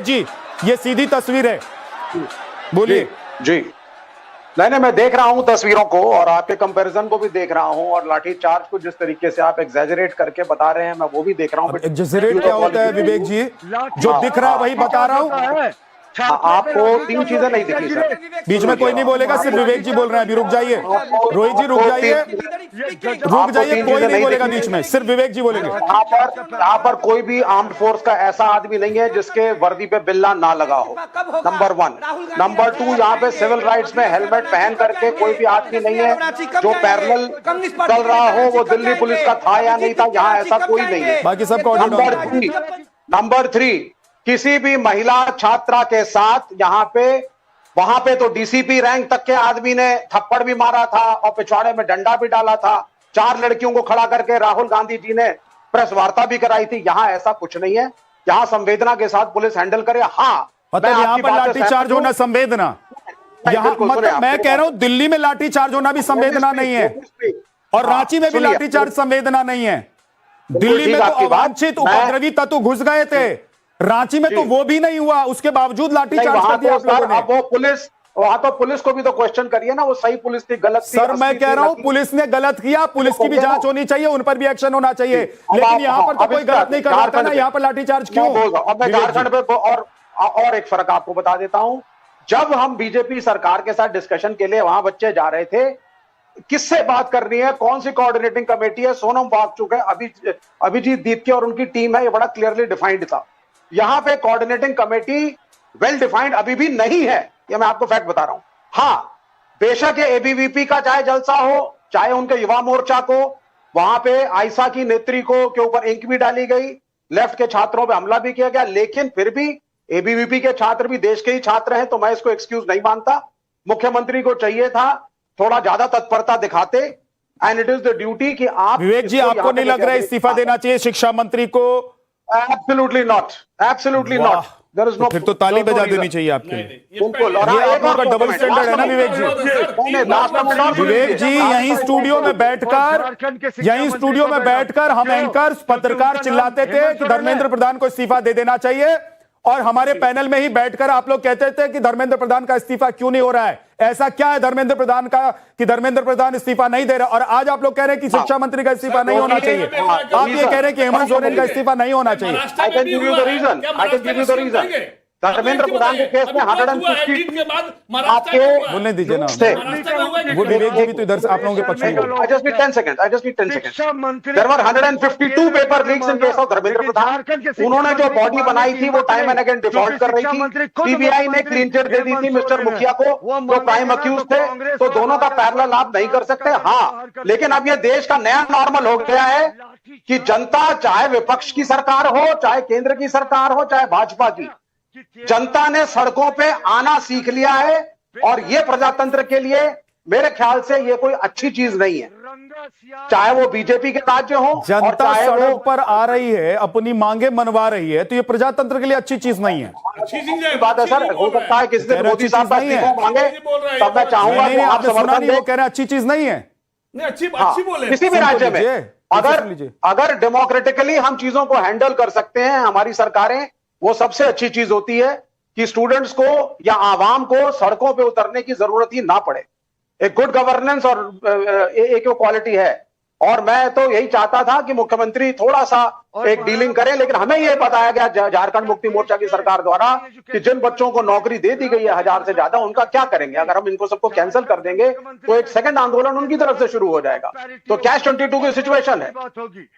जी ये सीधी तस्वीर है, बोलिए। जी नहीं, मैं देख रहा हूं तस्वीरों को और आपके कंपैरिजन को भी देख रहा हूं और लाठीचार्ज को जिस तरीके से आप एग्जैजरेट करके बता रहे हैं मैं वो भी देख रहा हूं। एग्जैजरेट क्या होता है विवेक जी? जो दिख रहा है वही बता रहा हूं। आपको तीन चीजें नहीं दिखी सर। बीच में कोई नहीं बोलेगा, सिर्फ विवेक जी बोल रहे हैं। अभी रुक जाइए रोहित जी, रुक जाइए, रुक जाइए, कोई नहीं बोलेगा बीच में, सिर्फ विवेक जी बोलेंगे। यहाँ पर कोई भी आर्म्ड फोर्स का ऐसा आदमी नहीं है जिसके वर्दी पे बिल्ला ना लगा हो, नंबर 1। नंबर 2, यहाँ पे सिविल राइट्स में हेलमेट पहन करके कोई भी आदमी नहीं है जो पैरेलल चल रहा हो, वो दिल्ली पुलिस का था या नहीं था, यहाँ ऐसा कोई नहीं है। बाकी सबको नंबर 3, किसी भी महिला छात्रा के साथ यहाँ पे वहां पे तो डीसीपी रैंक तक के आदमी ने थप्पड़ भी मारा था और पिछवाड़े में डंडा भी डाला था। 4 लड़कियों को खड़ा करके राहुल गांधी जी ने प्रेस वार्ता भी कराई थी। यहाँ ऐसा कुछ नहीं है, यहाँ संवेदना के साथ पुलिस हैंडल करे। हाँ, मतलब यहाँ पर लाठीचार्ज होना संवेदना, यहाँ मतलब मैं कह रहा हूँ दिल्ली में लाठीचार्ज होना भी संवेदना नहीं है और रांची में भी लाठीचार्ज संवेदना नहीं है। दिल्ली में तो अवांछित उपद्रवी तत्व घुस गए थे, रांची में तो वो भी नहीं हुआ, उसके बावजूद लाठीचार्ज कर दिया आप लोगों ने। वो पुलिस, वहां तो पुलिस को भी तो क्वेश्चन करिए ना, वो सही पुलिस थी, गलत थी। सर मैं कह रहा हूं पुलिस ने गलत किया, पुलिस की भी जांच होनी चाहिए, उन पर भी एक्शन होना चाहिए, लेकिन यहाँ पर तो कोई गलत नहीं कर रहा था ना, यहाँ पर लाठीचार्ज क्यों? मैं झारखंड पे और एक फर्क आपको बता देता हूं। जब हम बीजेपी सरकार के साथ डिस्कशन के लिए वहां बच्चे जा रहे थे, किससे बात करनी है, कौन सी कोऑर्डिनेटिंग कमेटी है, सोनम वांगचुक है, अभिजीत दीपके और उनकी टीम है, ये बड़ा क्लियरली डिफाइंड था। यहां पे कोऑर्डिनेटिंग कमेटी वेल डिफाइंड अभी भी नहीं है, ये मैं आपको फैक्ट बता रहा हूं। हां, बेशक एबीवीपी का चाहे जलसा हो, चाहे उनके युवा मोर्चा को, वहां पे आयशा की नेत्री को के ऊपर इंक भी डाली गई, लेफ्ट के छात्रों पे हमला भी किया गया, लेकिन फिर भी एबीवीपी के छात्र भी देश के ही छात्र हैं, तो मैं इसको एक्सक्यूज नहीं मानता। मुख्यमंत्री को चाहिए था थोड़ा ज्यादा तत्परता दिखाते, and it is the duty कि आप। विवेक जी आपको नहीं लग रहा है इस्तीफा देना चाहिए शिक्षा मंत्री को? Absolutely not. Absolutely not. There is no. फिर तो ताली बजा देनी चाहिए आपके लिए। बिल्कुल। और ये आप लोगों का डबल स्टैंडर्ड है ना विवेक जी? विवेक जी यहीं स्टूडियो में बैठकर हम एंकर्स पत्रकार चिल्लाते थे कि धर्मेंद्र प्रधान को इस्तीफा दे देना चाहिए, और हमारे पैनल में ही बैठकर आप लोग कहते थे कि धर्मेंद्र प्रधान का इस्तीफा क्यों नहीं हो रहा है, ऐसा क्या है धर्मेंद्र प्रधान का कि धर्मेंद्र प्रधान इस्तीफा नहीं दे रहा, और आज आप लोग कह रहे हैं कि शिक्षा मंत्री का इस्तीफा नहीं होना चाहिए। आप ये कह रहे हैं कि हेमंत सोरेन का इस्तीफा नहीं होना चाहिए। I can give you the reason. Dharmendra Pradhan के केस में 150 आपके बोलने दीजिए ना, वो विवेक जी भी तो इधर से आप लोगों के पक्ष में। I just need 10 seconds. There were 152 paper leaks in case of Dharmendra Pradhan. उन्होंने जो बॉडी बनाई थी वो टाइम एंड अगेन डिफॉल्ट कर रही थी। सीबीआई ने क्लीन चिट दे दी थी मिस्टर मुखिया को, जो प्राइम अक्यूज थे, तो दोनों का पैरेलल आप नहीं कर सकते। हाँ, लेकिन अब ये देश का नया नॉर्मल हो गया है कि जनता, चाहे विपक्ष की सरकार हो, चाहे केंद्र की सरकार हो, चाहे भाजपा की, जनता ने सड़कों पे आना सीख लिया है, और ये प्रजातंत्र के लिए मेरे ख्याल से ये कोई अच्छी चीज नहीं है, चाहे वो बीजेपी के राज्य हो। जनता सड़क पर आ रही है, अपनी मांगे मनवा रही है, तो ये प्रजातंत्र के लिए अच्छी चीज नहीं है। अच्छी बात है सर, हो सकता है किसी दिन मोदी साहब का इस्तीफा मांगे, तब मैं चाहूंगा कि आप समर्थन दें। वो कह रहे हैं अच्छी चीज नहीं है, अच्छी बोले। किसी भी राज्य में अगर डेमोक्रेटिकली हम चीजों को हैंडल कर सकते हैं, हमारी सरकारें, वो सबसे अच्छी चीज होती है कि स्टूडेंट्स को या आवाम को सड़कों पे उतरने की जरूरत ही ना पड़े। एक गुड गवर्नेंस और एक क्वालिटी है, और मैं तो यही चाहता था कि मुख्यमंत्री थोड़ा सा एक डीलिंग करें, लेकिन हमें यह बताया गया झारखंड मुक्ति मोर्चा की सरकार द्वारा कि जिन बच्चों को नौकरी दे दी गई है 1000 से ज्यादा, उनका क्या करेंगे? अगर हम इनको सबको कैंसिल कर देंगे तो एक सेकंड आंदोलन उनकी तरफ से शुरू हो जाएगा, तो कैश 22 की सिचुएशन है।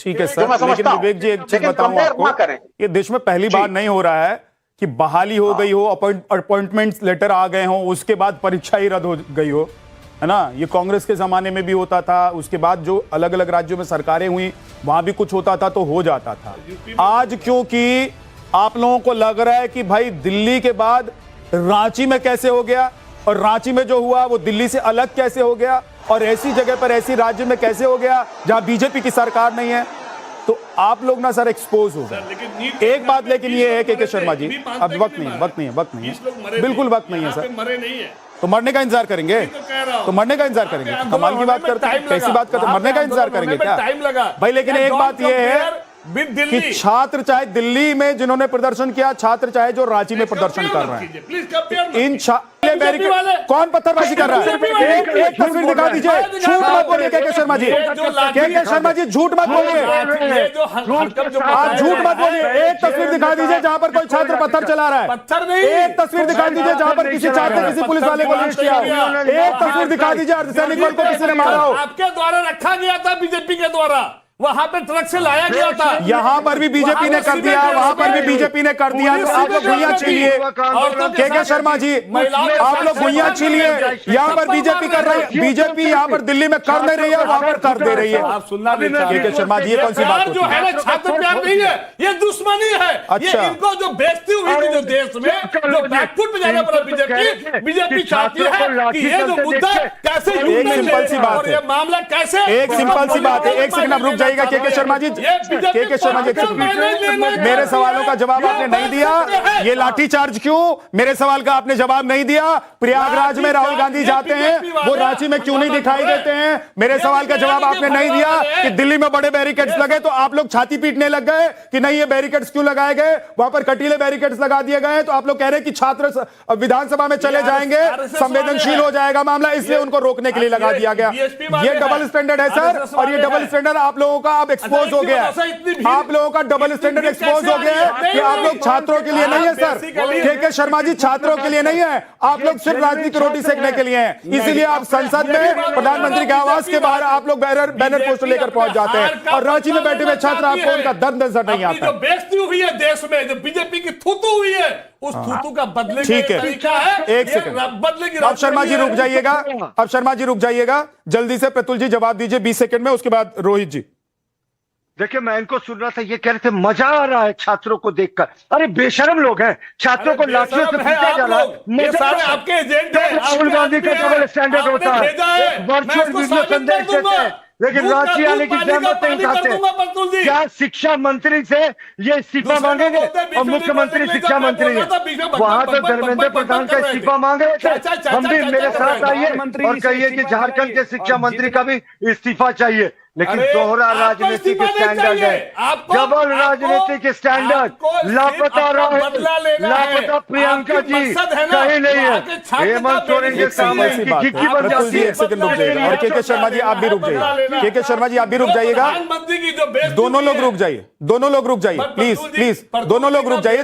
ठीक है सर, लेकिन विवेक जी एक चीज बताऊं आपको, ये देश में पहली बार नहीं हो रहा है कि बहाली हो गई हो, अपॉइंटमेंट लेटर आ गए हो, उसके बाद परीक्षा ही रद्द हो गई हो, है ना? ये कांग्रेस के जमाने में भी होता था, उसके बाद जो अलग अलग राज्यों में सरकारें हुई वहां भी कुछ होता था तो हो जाता था। आज क्योंकि आप लोगों को लग रहा है कि भाई दिल्ली के बाद रांची में कैसे हो गया, और रांची में जो हुआ वो दिल्ली से अलग कैसे हो गया, और ऐसी जगह पर ऐसी राज्य में कैसे हो गया जहां बीजेपी की सरकार नहीं है, तो आप लोग ना सर एक्सपोज हो गए। एक बात लेकिन ये है के शर्मा जी, अब वक्त नहीं है, बिल्कुल वक्त नहीं है सर, तो मरने का इंतजार करेंगे, तो मरने का इंतजार करेंगे, कमाल की बात करते हैं, कैसी बात करते हैं, मरने का इंतजार करेंगे क्या भाई? लेकिन एक बात यह है कि छात्र चाहे दिल्ली में जिन्होंने प्रदर्शन किया, छात्र चाहे जो रांची में प्रदर्शन कर रहे हैं, इन कौन पत्थरबाजी कर रहा है? एक तस्वीर दिखा दीजिए। झूठ मत बोलिए के शर्मा जी, के शर्मा जी झूठ मत बोलिए, आप झूठ मत बोलिए। एक तस्वीर दिखा दीजिए जहां पर कोई छात्र पत्थर चला रहा है। पत्थर नहीं, एक तस्वीर दिखा दीजिए जहां पर किसी छात्र ने किसी पुलिस वाले को लिंच किया हो। एक तस्वीर दिखा दीजिए अर्धसैनिक बल को किसी ने मारा हो। आपके द्वारा रखा गया था, बीजेपी के द्वारा वहां पे ट्रक से लाया गया था। यहां पर भी बीजेपी ने कर दिया, वहां पर भी बीजेपी ने कर दिया। तो आप लोग भुइयां छीलिए के शर्मा जी, आप लोग भुइयां छीलिए। यहां पर बीजेपी कर रही है, बीजेपी यहां पर दिल्ली में कर नहीं रही है, वहां पर कर दे रही है। आप सुनना के शर्मा जी, ये कौन सी बात जो है ना, छात्र प्यार नहीं है, ये दुश्मनी है। अच्छा, इनको जो बेइज्जती हुई थी जो देश में, जो बैकफुट पे जाना पड़ा बीजेपी चाहती है कि ये जो मुद्दा कैसे सिंपल सी बात है, मामला कैसे, एक सिंपल सी बात है। एक सेकंड आप रुक जाइएगा के शर्मा जी, के शर्मा जी, मेरे सवालों का जवाब आपने नहीं दिया। ये लाठीचार्ज क्यों, मेरे सवाल का आपने जवाब नहीं दिया। प्रयागराज में राहुल गांधी जाते हैं, वो रांची में क्यों नहीं दिखाई देते हैं? मेरे सवाल का जवाब आपने नहीं दिया कि दिल्ली में बड़े बैरिकेड्स लगे तो आप लोग छाती पीटने लग गए कि नहीं ये बैरिकेड्स क्यों लगाए गए, वहां पर कटीले बैरिकेड्स लगा दिए गए। तो आप लोग कह रहे हैं कि छात्र विधानसभा में चले जाएंगे, संवेदनशील हो जाएगा मामला, इसलिए उनको रोकने के लिए लगा दिया गया। ये डबल स्टैंडर्ड है सर, और ये डबल स्टैंडर्ड आप लोगों का अब एक्सपोज हो गया है। आप लोगों का डबल स्टैंडर्ड एक्सपोज हो गया है कि आप लोग छात्रों के लिए नहीं है सर। के शर्मा जी, छात्रों के लिए नहीं है, आप लोग सिर्फ राजनीति की रोटी सेकने के लिए हैं। इसीलिए आप संसद में प्रधानमंत्री के आवास के बाहर आप लोग बैनर पोस्टर लेकर पहुंच जाते हैं, और रांची में बैठे हुए छात्र आपको उनका दर्द नजर नहीं आता। जो बेइज्जती हुई है देश में, जो बीजेपी की थूथू हुई है, उस थूथू का बदले ठीक है। एक सेकंड, अब शर्मा जी रुक जाइएगा, अब शर्मा जी रुक जाइएगा, जल्दी से प्रतुल जी जवाब दीजिए 20 सेकंड में, उसके बाद रोहित जी। देखिए, मैं इनको सुन रहा था, ये कह रहे थे मजा आ रहा है छात्रों को देखकर। अरे बेशरम लोग हैं, छात्रों को लाठियों से पीटा जा रहा है। आपके एजेंट हैं, राहुल गांधी का डबल स्टैंडर्ड होता है, वर्चुअल वीडियो संदेश देते हैं, लेकिन रांची आने की जहमत नहीं उठाते। क्या शिक्षा मंत्री से ये इस्तीफा मांगेंगे? और मुख्यमंत्री शिक्षा मंत्री है, वहां तो धर्मेंद्र प्रधान का इस्तीफा मांग रहे थे। हम भी मेरे साथ आइए और कहिए कि झारखंड के शिक्षा मंत्री का भी इस्तीफा चाहिए। लेकिन दोहरा राजनीतिक स्टैंडर्ड है, डबल राजनीतिक स्टैंडर्ड। लापता राहुल, लापता प्रियंका जी कहीं नहीं है। हेमंत सोरेन के सामने गिग्गी बन जाती है। एक सेकंड रुक जाइएगा, और के शर्मा जी आप भी रुक जाइए, के शर्मा जी आप भी रुक जाइएगा, दोनों लोग रुक जाइए, दोनों लोग रुक जाइए, प्लीज प्लीज, दोनों लोग रुक जाइए।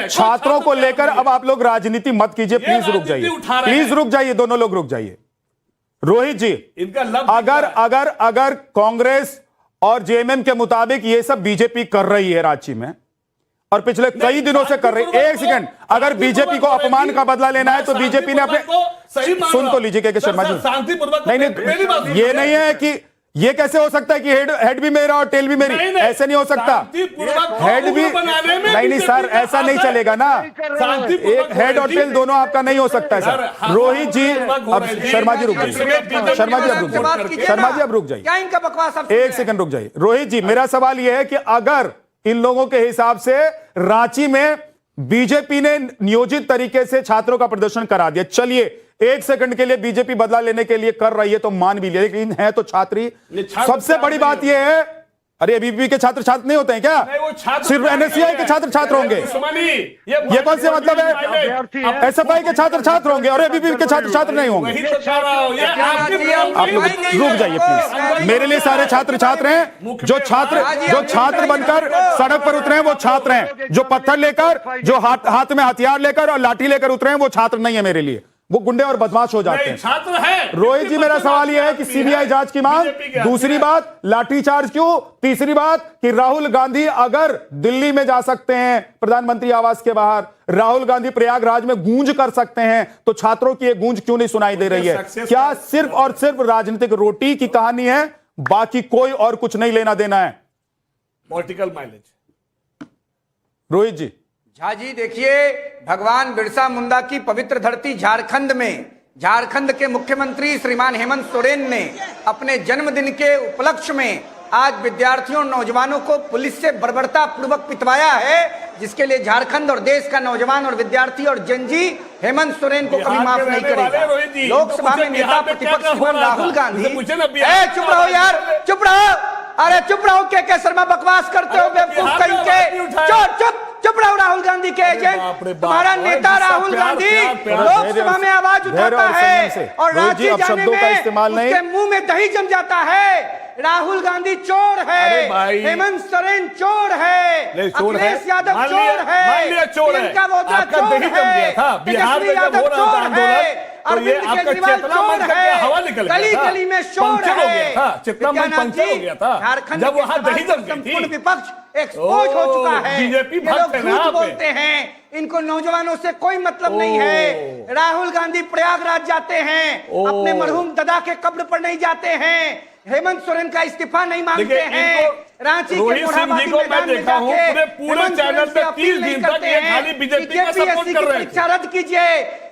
छात्रों को लेकर अब आप लोग राजनीति मत कीजिए, प्लीज रुक जाइए, प्लीज रुक जाइए, दोनों लोग रुक जाइए। रोहित जी, अगर कांग्रेस और जेएमएम के मुताबिक ये सब बीजेपी कर रही है रांची में, और पिछले कई दिनों से कर रही, एक सेकंड, अगर बीजेपी को अपमान का बदला लेना है तो बीजेपी ने अपने, सुन तो लीजिए के शर्मा जी, नहीं, ये नहीं है कि ये कैसे हो सकता है कि हेड भी मेरा और टेल भी मेरी, ऐसे नहीं हो सकता। हेड भी नहीं सर, ऐसा नहीं चलेगा ना, एक हेड और टेल दोनों आपका नहीं हो सकता है सर। रोहित जी, अब शर्मा जी रुक जाइए, शर्मा जी अब रुक जाइए, शर्मा जी अब रुक जाइए, एक सेकंड रुक जाइए। रोहित जी, मेरा सवाल यह है कि अगर इन लोगों के हिसाब से रांची में बीजेपी ने नियोजित तरीके से छात्रों का प्रदर्शन करा दिया, चलिए एक सेकंड के लिए बीजेपी बदला लेने के लिए कर रही है तो मान भी लिया, लेकिन है तो छात्री। सबसे बड़ी बात यह है, अरे एबीवीपी के छात्र छात्र नहीं होते हैं क्या? सिर्फ एनएसयूआई के छात्र छात्र होंगे? ये कौन से मतलब है? एसएफआई के छात्र छात्र होंगे और एबीवीपी के छात्र छात्र नहीं होंगे? आप लोग रुक जाइए प्लीज, मेरे लिए सारे छात्र छात्र हैं। जो छात्र बनकर सड़क पर उतरे हैं वो छात्र हैं, जो पत्थर लेकर, जो हाथ में हथियार लेकर और लाठी लेकर उतरे हैं वो छात्र नहीं है मेरे लिए, वो गुंडे और बदमाश हो जाते हैं। छात्र है। रोहित जी, मेरा सवाल यह है कि सीबीआई जांच की मांग, दूसरी बात लाठीचार्ज क्यों, तीसरी बात कि राहुल गांधी अगर दिल्ली में जा सकते हैं प्रधानमंत्री आवास के बाहर, राहुल गांधी प्रयागराज में गूंज कर सकते हैं, तो छात्रों की यह गूंज क्यों नहीं सुनाई दे रही है? क्या सिर्फ और सिर्फ राजनीतिक रोटी की कहानी है, बाकी कोई और कुछ नहीं लेना देना है? Political mileage. रोहित जी। झा जी, देखिए, भगवान बिरसा मुंडा की पवित्र धरती झारखंड में झारखंड के मुख्यमंत्री श्रीमान हेमंत सोरेन ने अपने जन्मदिन के उपलक्ष्य में आज विद्यार्थियों नौजवानों को पुलिस से बर्बरता पूर्वक पिटवाया है, जिसके लिए झारखंड और देश का नौजवान और विद्यार्थी और जनजी हेमंत सोरेन को कभी माफ नहीं करेगा। लोकसभा में नेता प्रतिपक्ष राहुल गांधी, चुप रहो यार, चुप रहो। अरे चुप रहो के शर्मा, बकवास करते हो बेवकूफ कहीं के। चुप रहो राहुल गांधी के एजेंट। तुम्हारा नेता राहुल गांधी लोकसभा में आवाज उठाता है और रांची जाने में उसके मुंह में दही जम जाता है। राहुल गांधी चोर है, हेमंत सोरेन चोर है, अखिलेश यादव चोर है, प्रियंका वाड्रा चोर है, तेजस्वी यादव चोर है, अरविंद केजरीवाल चोर है, गली गली में शोर है। झारखंड जब वहां संपूर्ण विपक्ष एक्सपोज हो चुका है। बीजेपी ये लोग झूठ बोलते हैं, इनको नौजवानों से कोई मतलब नहीं है। राहुल गांधी प्रयागराज जाते हैं, अपने मरहूम दादा के कब्र पर नहीं जाते हैं, हेमंत सोरेन का इस्तीफा नहीं मांगते हैं, रांची के मोरहाबादी मैदान में जाके पूरे चैनल पे 30 दिन तक ये खाली बीजेपी का सपोर्ट कर रहे हैं। परीक्षा रद्द कीजिए।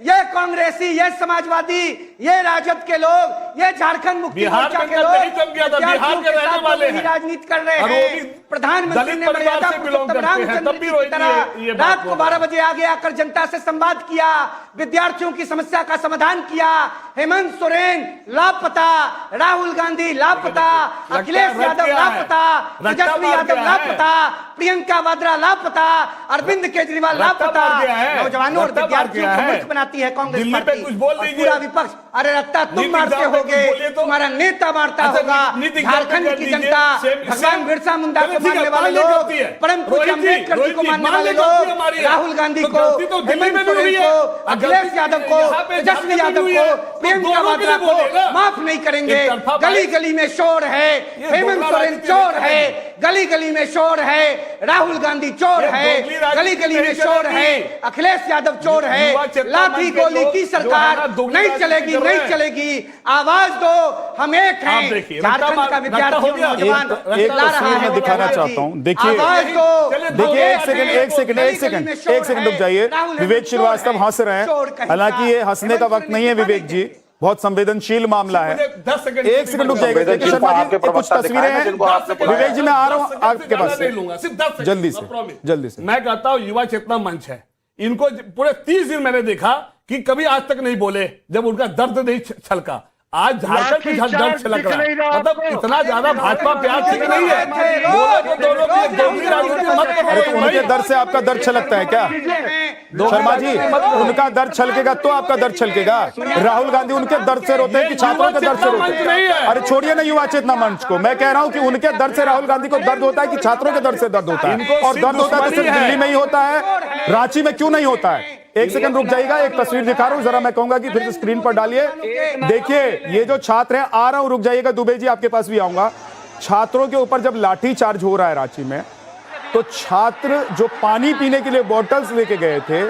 ये कांग्रेसी, ये समाजवादी, ये राजद के लोग, ये झारखंड मुक्ति मोर्चा के लोग बिहार के रहने वाले हैं, राजनीति कर रहे हैं। प्रधानमंत्री ने मर्यादा पुरुषोत्तम रामचंद्र की तरह रात को 12 बजे आगे आकर जनता से संवाद किया, विद्यार्थियों की समस्या का समाधान किया। हेमंत सोरेन लापता, राहुल गांधी लापता, अखिलेश यादव लापता, तेजस्वी यादव लापता, प्रियंका वाड्रा लापता, अरविंद केजरीवाल लापता। नौजवानों और विद्यार्थियों को मूर्ख बनाती है कांग्रेस पार्टी और पूरा विपक्ष। अरे रत्ता तुम मारते होगे, तुम्हारा नेता मारता होगा। झारखंड की जनता, भगवान बिरसा मुंडा को मानने वाले लोग, परम पूज्य अम्बेडकर जी को मानने वाले लोग, राहुल गांधी को, हेमंत सोरेन को, अखिलेश यादव को, तेजस्वी यादव को, प्रियंका वाड्रा को माफ नहीं करेंगे। गली गली में शोर है, हेमंत सोरेन चोर है, गली गली में शोर है, राहुल गांधी चोर है, गली गली में शोर है, अखिलेश यादव चोर है। लाठी गोली की सरकार नहीं चलेगी, नहीं चलेगी। आवाज दो, हम एक हैं। झारखंड का विद्यार्थी नौजवान एक तस्वीर में दिखाना चाहता हूं। देखिए एक सेकंड रुक जाइए। विवेक श्रीवास्तव हंस रहे हैं, हालांकि ये हंसने का वक्त नहीं है विवेक जी, बहुत संवेदनशील मामला है। 1 सेकंड रुक जाएगा। देखिए शर्मा जी, कुछ तस्वीरें हैं। विवेक जी मैं आ रहा हूं आपके पास से, जल्दी से। मैं कहता हूं युवा चेतना मंच है, इनको पूरे 30 दिन मैंने देखा कि कभी आज तक नहीं बोले जब उनका दर्द नहीं छलका। आज झारखंड की दर्द छलक रहा है। मतलब इतना ज्यादा भाजपा प्यार ठीक नहीं है। उनके दर्द से आपका दर्द छलकता है क्या शर्मा जी? उनका दर्द छलकेगा तो आपका दर्द छलकेगा। राहुल गांधी उनके दर्द से रोते हैं कि छात्रों के दर्द से रोते हैं? अरे छोड़िए ना युवा चेतना मंच को, मैं कह रहा हूं कि उनके दर्द से राहुल गांधी को दर्द होता है कि छात्रों के दर्द से दर्द होता है? और दर्द होता है तो सिर्फ दिल्ली में ही होता है, रांची में क्यों नहीं होता है? 1 सेकंड रुक जाइएगा, एक तस्वीर दिखा रहा हूं, जरा मैं कहूंगा कि फिर से स्क्रीन पर डालिए। देखिए ये जो छात्र हैं, आ रहा हूं, रुक जाइएगा दुबे जी, आपके पास भी आऊंगा। छात्रों के ऊपर जब लाठी चार्ज हो रहा है रांची में, तो छात्र जो पानी पीने के लिए बॉटल्स लेके गए थे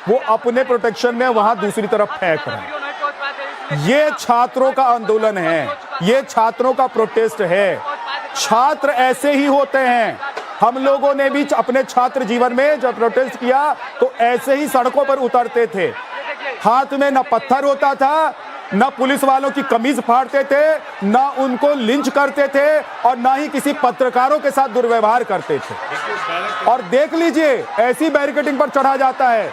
वो अपने प्रोटेक्शन में वहां दूसरी तरफ फेंक रहे हैं। ये छात्रों का आंदोलन है, ये छात्रों का प्रोटेस्ट है। छात्र ऐसे ही होते हैं। हम लोगों ने भी अपने छात्र जीवन में जब प्रोटेस्ट किया तो ऐसे ही सड़कों पर उतरते थे। हाथ में न पत्थर होता था, न पुलिस वालों की कमीज फाड़ते थे, न उनको लिंच करते थे और न ही किसी पत्रकारों के साथ दुर्व्यवहार करते थे। और देख लीजिए ऐसी बैरिकेडिंग पर चढ़ा जाता है।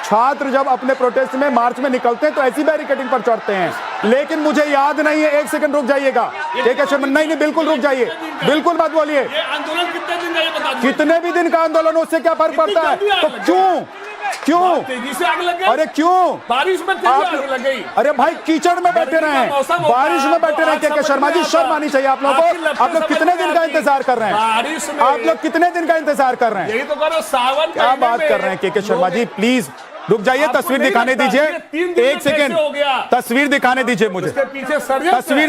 छात्र जब अपने प्रोटेस्ट में मार्च में निकलते हैं तो ऐसी बैरिकेडिंग पर चढ़ते हैं। लेकिन मुझे याद नहीं है, 1 सेकंड रुक जाइएगा। नहीं बिल्कुल रुक जाइए, बिल्कुल बात बोलिए। आंदोलन कितने दिन का ये बता दीजिए। कितने भी दिन का आंदोलन, उससे क्या फर्क पड़ता है? तो क्यों तेजी से आग लग गई? अरे क्यों बारिश में आग लग गई? अरे भाई कीचड़ में बैठे रहे हैं, बारिश में बैठे रहे हैं। शर्मा जी शर्म आनी चाहिए आप लोगों को। आप लोग कितने दिन का इंतजार कर रहे हैं? आप लोग कितने दिन का इंतजार कर रहे हैं? यही तो करो, सावन क्या बात कर रहे हैं? के शर्मा जी प्लीज रुक जाइए, तस्वीर दिखाने दीजिए। 1 सेकंड, तस्वीर दिखाने दीजिए मुझे। पीछे तस्वीर